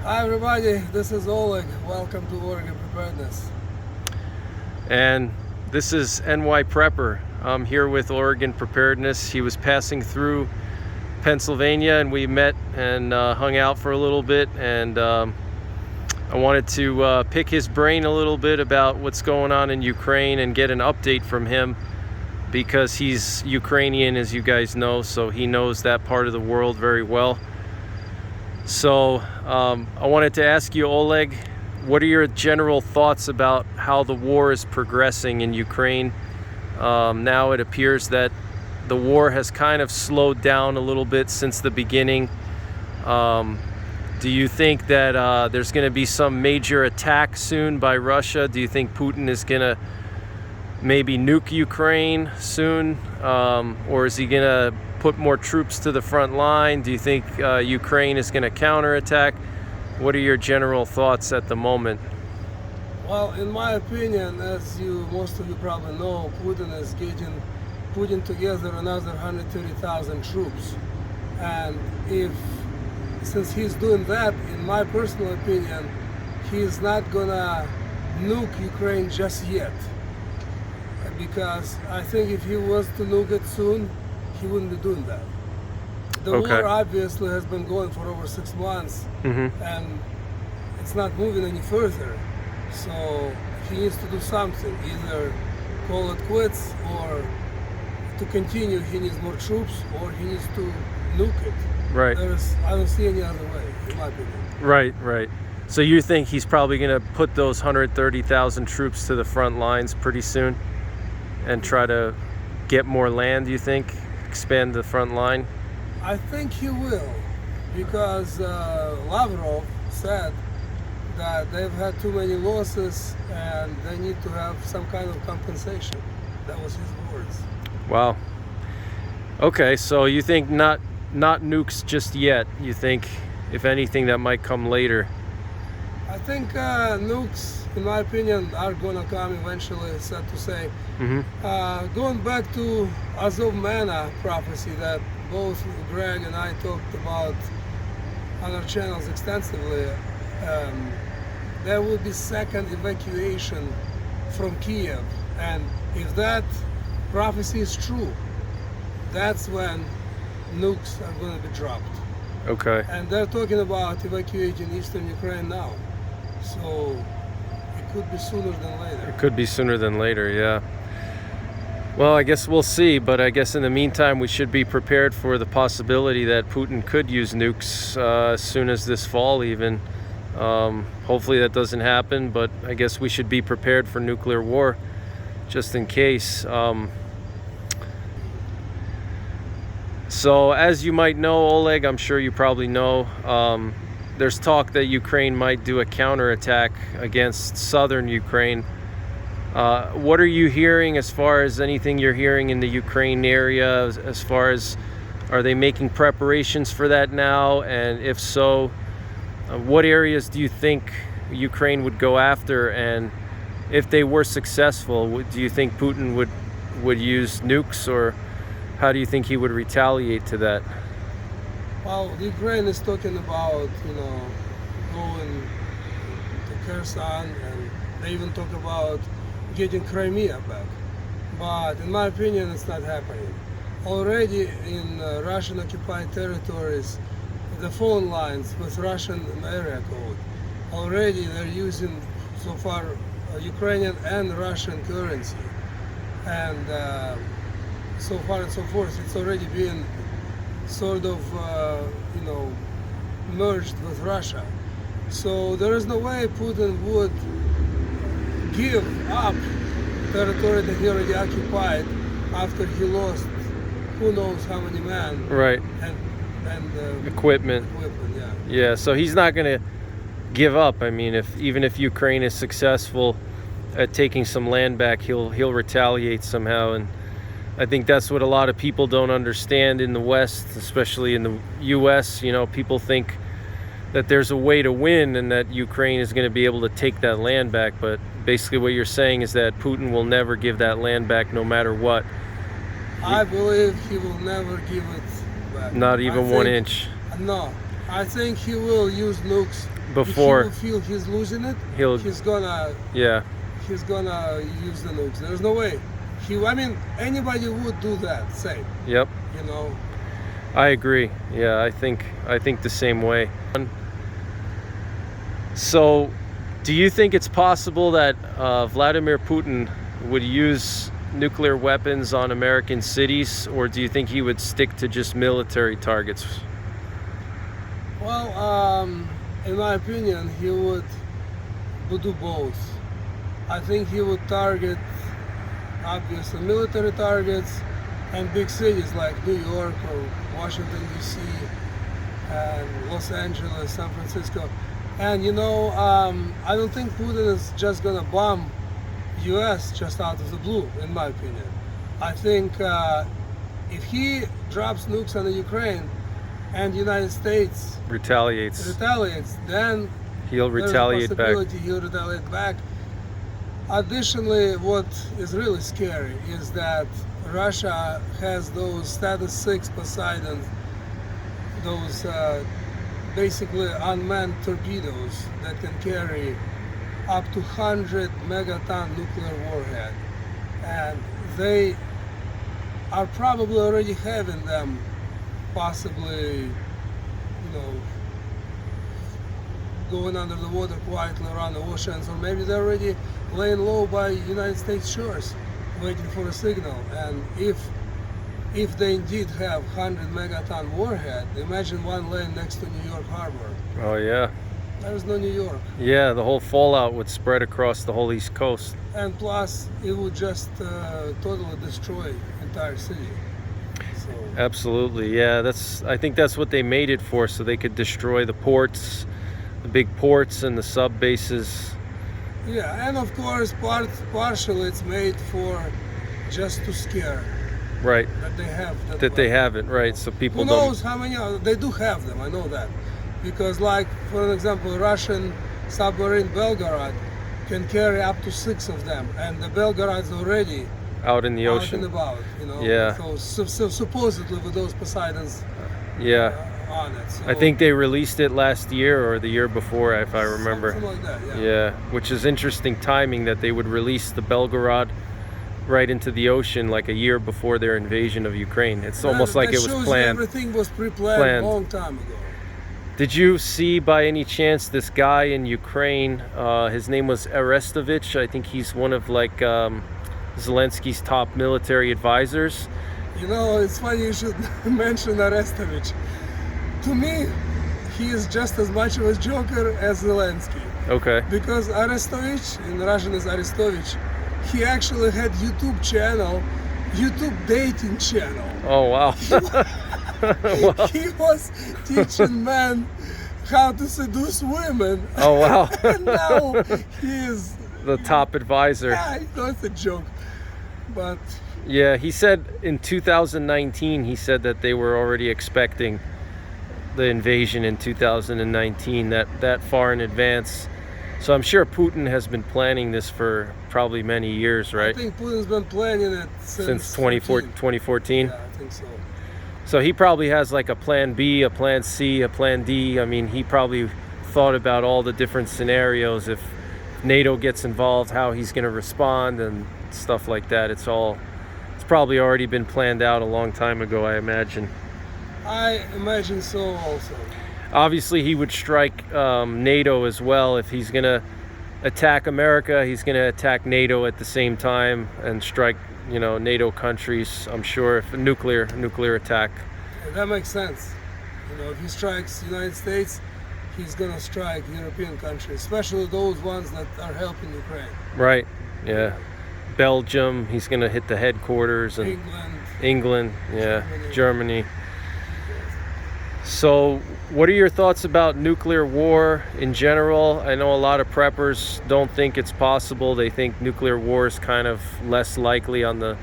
Hi everybody, this is Oleg. Welcome to Oregon Preparedness. And this is NY Prepper. I'm here with Oregon Preparedness. He was passing through Pennsylvania and we met and hung out for a little bit, and I wanted to pick his brain a little bit about what's going on in Ukraine and get an update from him, because he's Ukrainian, as you guys know, so he knows that part of the world very well. So I wanted to ask you, Oleg, what are your general thoughts about how the war is progressing in Ukraine? Now it appears that the war has kind of slowed down a little bit since the beginning. Do you think that there's going to be some major attack soon by Russia? Do you think Putin is going to maybe nuke Ukraine soon? Or is he going to put more troops to the front line? Do you think Ukraine is going to counterattack? What are your general thoughts at the moment? Well, in my opinion, as most of you probably know, Putin is putting together another 130,000 troops. And since he's doing that, in my personal opinion, he's not gonna nuke Ukraine just yet. Because I think if he was to nuke it soon, he wouldn't be doing that. The war obviously has been going for over 6 months, and it's not moving any further. So he needs to do something, either call it quits, or to continue he needs more troops, or he needs to nuke it. Right. I don't see any other way, in my opinion. Right. So you think he's probably going to put those 130,000 troops to the front lines pretty soon and try to get more land, you think? Expand the front line? I think he will, because Lavrov said that they've had too many losses and they need to have some kind of compensation. That was his words. Wow. Okay, so you think not nukes just yet. You think, if anything, that might come later. I think nukes, in my opinion, are going to come eventually, sad to say. Going back to Azov Mana prophecy that both Greg and I talked about on our channels extensively, there will be second evacuation from Kiev. And if that prophecy is true, that's when nukes are going to be dropped. Okay. And they're talking about evacuating eastern Ukraine now. So it could be sooner than later. It could be sooner than later, yeah. Well, I guess we'll see, but I guess in the meantime we should be prepared for the possibility that Putin could use nukes as soon as this fall even. Hopefully that doesn't happen, but I guess we should be prepared for nuclear war just in case. So as you might know, Oleg, I'm sure you probably know, there's talk that Ukraine might do a counterattack against southern Ukraine. What are you hearing as far as anything you're hearing in the Ukraine area, as far as, are they making preparations for that now? And if so, what areas do you think Ukraine would go after? And if they were successful, do you think Putin would use nukes, or how do you think he would retaliate to that? Well, Ukraine is talking about, going to Kherson, and they even talk about getting Crimea back. But in my opinion, it's not happening. Already in Russian-occupied territories, the phone lines with Russian area code, already they're using so far Ukrainian and Russian currency. And so far and so forth, it's already been sort of, merged with Russia. So there is no way Putin would give up territory that he already occupied after he lost who knows how many men. Right. And equipment. Yeah. Yeah, so he's not going to give up. I mean, even if Ukraine is successful at taking some land back, he'll retaliate somehow. And I think that's what a lot of people don't understand in the West, especially in the US. People think that there's a way to win and that Ukraine is going to be able to take that land back. But basically what you're saying is that Putin will never give that land back no matter what. I believe he will never give it back. Not even 1 inch. No. I think he will use nukes before if he will feel he's losing it. he'll He's gonna yeah. use the nukes. There's no way. I mean, anybody would do that. Same. Yep. You know. I agree. Yeah, I think the same way. So, do you think it's possible that Vladimir Putin would use nuclear weapons on American cities, or do you think he would stick to just military targets? Well, in my opinion, he would do both. I think he would target, obviously, military targets and big cities like New York or Washington, D.C., and Los Angeles, San Francisco. And I don't think Putin is just gonna bomb U.S. just out of the blue, in my opinion. I think if he drops nukes on the Ukraine and the United States Retaliates. then He'll there's retaliate a back. possibility he'll retaliate back. Additionally, what is really scary is that Russia has those status 6 Poseidon, those basically unmanned torpedoes that can carry up to 100 megaton nuclear warhead, and they are probably already having them, possibly, going under the water quietly around the oceans, or maybe they're already laying low by United States shores, waiting for a signal. And if they indeed have 100 megaton warhead, imagine one laying next to New York Harbor. Oh yeah. There is no New York. Yeah, the whole fallout would spread across the whole East Coast. And plus, it would just totally destroy entire city. So, Absolutely, yeah. I think that's what they made it for, so they could destroy the ports, the big ports and the sub bases. yeah, and of course, partially it's made for just to scare Right. that they have That they haven't, right? So people Who knows how many? They do have them. I know that, because, like, for example, Russian submarine Belgorod can carry up to 6 of them, and the Belgorod's already out in the out ocean. and about. Yeah. So supposedly with those Poseidons Yeah. on it. So I think they released it last year or the year before, if I remember. something like that. Yeah, which is interesting timing that they would release the Belgorod right into the ocean like a year before their invasion of Ukraine. It's almost like it was shows planned. Everything was pre-planned a long time ago. Did you see by any chance this guy in Ukraine? His name was Arestovich. I think he's one of Zelensky's top military advisors. It's funny you should mention Arestovich. To me, he is just as much of a joker as Zelensky. Okay. Because Arestovich, in Russian is Arestovich, he actually had YouTube dating channel. Oh wow. Wow. He was teaching men how to seduce women. Oh wow. And now he is The top advisor. Yeah, it's a joke. But Yeah, he said in 2019, he said that they were already expecting the invasion in 2019, that far in advance. So I'm sure Putin has been planning this for probably many years, I right? think Putin's been planning it since 2014. Yeah, I think so. So he probably has like a plan B, a plan C, a plan D. I mean, he probably thought about all the different scenarios. If NATO gets involved, how he's going to respond and stuff like that. It's probably already been planned out a long time ago, I imagine. I imagine so also. Obviously, he would strike NATO as well. If he's going to attack America, he's going to attack NATO at the same time and strike, NATO countries. I'm sure if a nuclear attack. Yeah, that makes sense. If he strikes the United States, he's gonna strike European countries, especially those ones that are helping Ukraine. Right. Yeah. Belgium. He's going to hit the headquarters and England. Yeah. Germany. So, what are your thoughts about nuclear war in general? I know a lot of preppers don't think it's possible. They think nuclear war is kind of less likely on the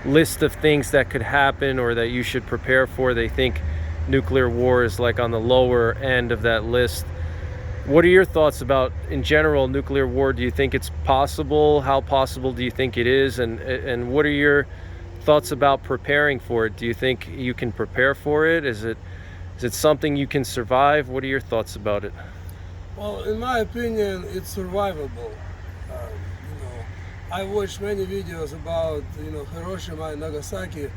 list of things that could happen or that you should prepare for. They think nuclear war is like on the lower end of that list. What are your thoughts about, in general, nuclear war? Do you think it's possible? How possible do you think it is? And what are your thoughts about preparing for it? Do you think you can prepare for it? Is it Is it something you can survive? What are your thoughts about it? Well, in my opinion, it's survivable. You know, I watched many videos about Hiroshima and Nagasaki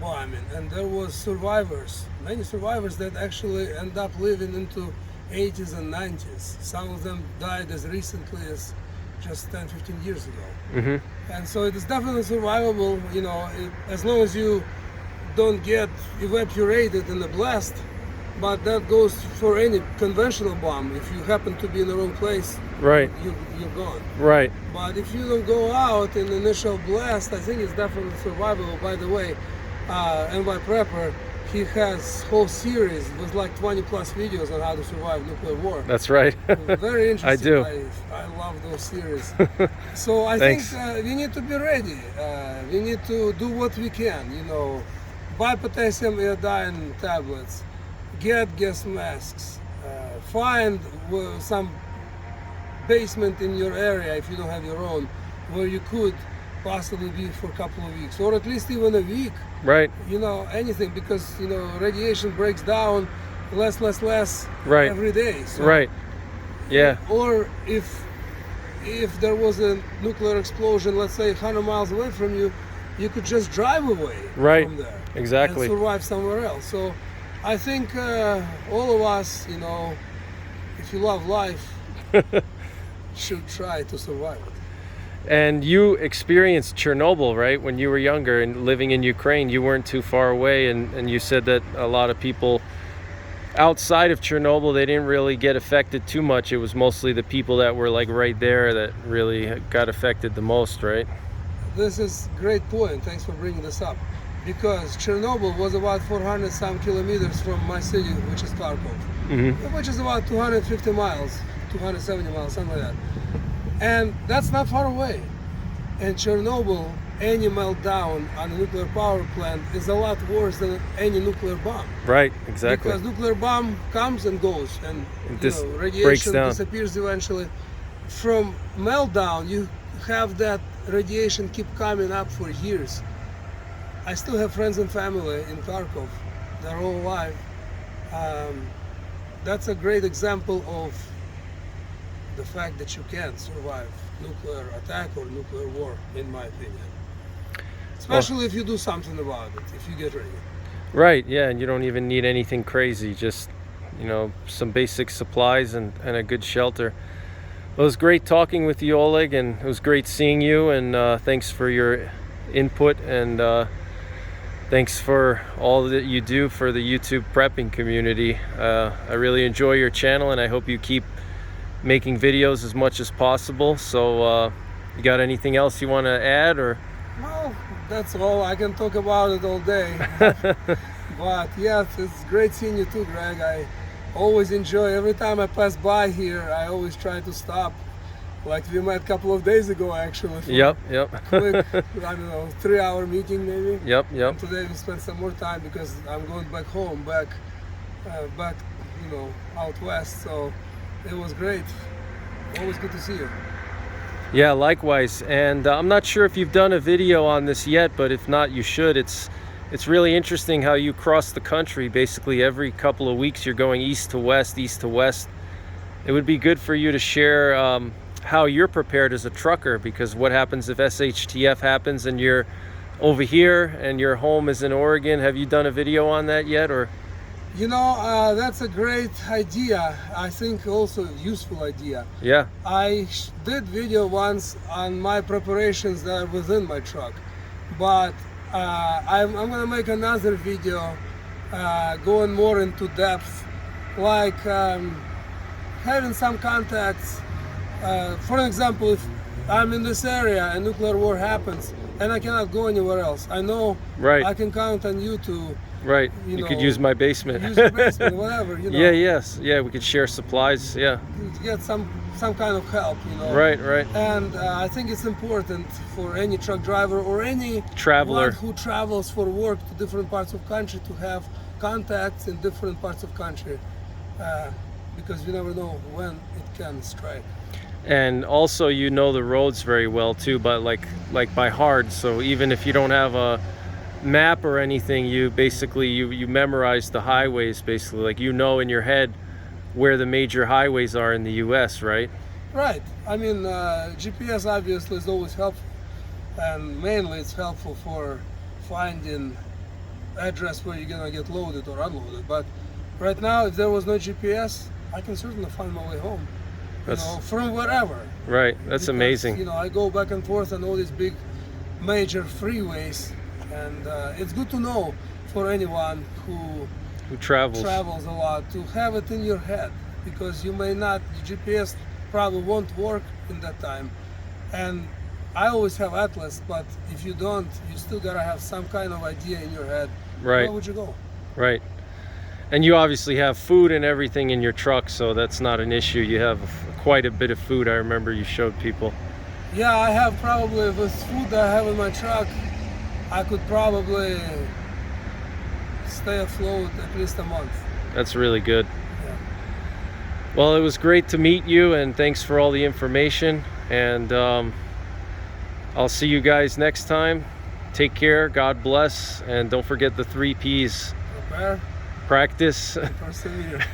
bombing, and there was survivors, many survivors that actually end up living into 80s and 90s. Some of them died as recently as just 10, 15 years ago. Mm-hmm. And so it is definitely survivable. As long as you don't get evaporated in the blast. But that goes for any conventional bomb. If you happen to be in the wrong place, Right. you're gone. Right. But if you don't go out in the initial blast, I think it's definitely survivable. By the way, NY Prepper, he has whole series with like 20 plus videos on how to survive nuclear war. That's right. Very interesting. I do. I love those series. So I Thanks. think we need to be ready. We need to do what we can. Buy potassium iodine tablets. Get gas masks, find some basement in your area if you don't have your own, where you could possibly be for a couple of weeks, or at least even a week. Right. Anything, because radiation breaks down less Right. every day. So, Right. Yeah. Or if there was a nuclear explosion, let's say 100 miles away from you, you could just drive away Right. from there. Exactly. And survive somewhere else. So I think all of us, if you love life, should try to survive it. And you experienced Chernobyl, right? When you were younger and living in Ukraine, you weren't too far away, and you said that a lot of people outside of Chernobyl, they didn't really get affected too much. It was mostly the people that were like right there that really got affected the most, right? This is a great point. Thanks for bringing this up. Because Chernobyl was about 400 some kilometers from my city, which is Kharkov, which is about 250 miles, 270 miles, something like that. And that's not far away. And Chernobyl, any meltdown on a nuclear power plant is a lot worse than any nuclear bomb. Right, exactly. Because nuclear bomb comes and goes, and breaks radiation down. disappears eventually. From meltdown, you have that radiation keep coming up for years. I still have friends and family in Kharkov. They're all alive. That's a great example of the fact that you can survive nuclear attack or nuclear war, in my opinion. Especially if you do something about it, if you get ready. Right, yeah, and you don't even need anything crazy, just, some basic supplies and a good shelter. Well, it was great talking with you, Oleg, and it was great seeing you, and thanks for your input, and thanks for all that you do for the YouTube prepping community. I really enjoy your channel, and I hope you keep making videos as much as possible. So you got anything else you want to add, or? Well, that's all. I can talk about it all day. But yes, it's great seeing you too, Greg. I always enjoy, every time I pass by here, I always try to stop. Like we met a couple of days ago, actually. Yep. Quick, 3-hour meeting maybe. Yep. And today we spent some more time because I'm going back home, back, out west. So it was great. Always good to see you. Yeah, likewise. And I'm not sure if you've done a video on this yet, but if not, you should. It's really interesting how you cross the country. Basically, every couple of weeks, you're going east to west, east to west. It would be good for you to share how you're prepared as a trucker, because what happens if SHTF happens and you're over here and your home is in Oregon? Have you done a video on that yet, or? That's a great idea. I think also useful idea. Yeah. I did video once on my preparations that are within my truck, but I'm gonna make another video going more into depth, like having some contacts. For example, if I'm in this area and nuclear war happens and I cannot go anywhere else, I know Right. I can count on you to. Right. You could use my basement. Use your basement, whatever. Yeah. Yes. Yeah. We could share supplies. Yeah. To get some kind of help. Right. Right. And I think it's important for any truck driver or any Traveler one who travels for work to different parts of country to have contacts in different parts of country, because you never know when it can strike. And also, the roads very well too, but like by heart. So even if you don't have a map or anything, you basically you memorize the highways, basically, like you know in your head where the major highways are in the US, right? Right. I mean, GPS obviously is always helpful, and mainly it's helpful for finding address where you're gonna get loaded or unloaded. But right now, if there was no GPS, I can certainly find my way home. From wherever. Right. That's Because, amazing. I go back and forth on all these big major freeways, and it's good to know for anyone who travels a lot to have it in your head, because you may not, the GPS probably won't work in that time. And I always have atlas, but if you don't, you still gotta have some kind of idea in your head. Right. Where would you go? Right. And you obviously have food and everything in your truck, so that's not an issue. You have quite a bit of food. I remember you showed people. Yeah, I have probably, with food that I have in my truck, I could probably stay afloat at least a month. That's really good. Yeah. Well, it was great to meet you, and thanks for all the information. And I'll see you guys next time. Take care, God bless, and don't forget the 3 P's. Prepare, Practice. persevere.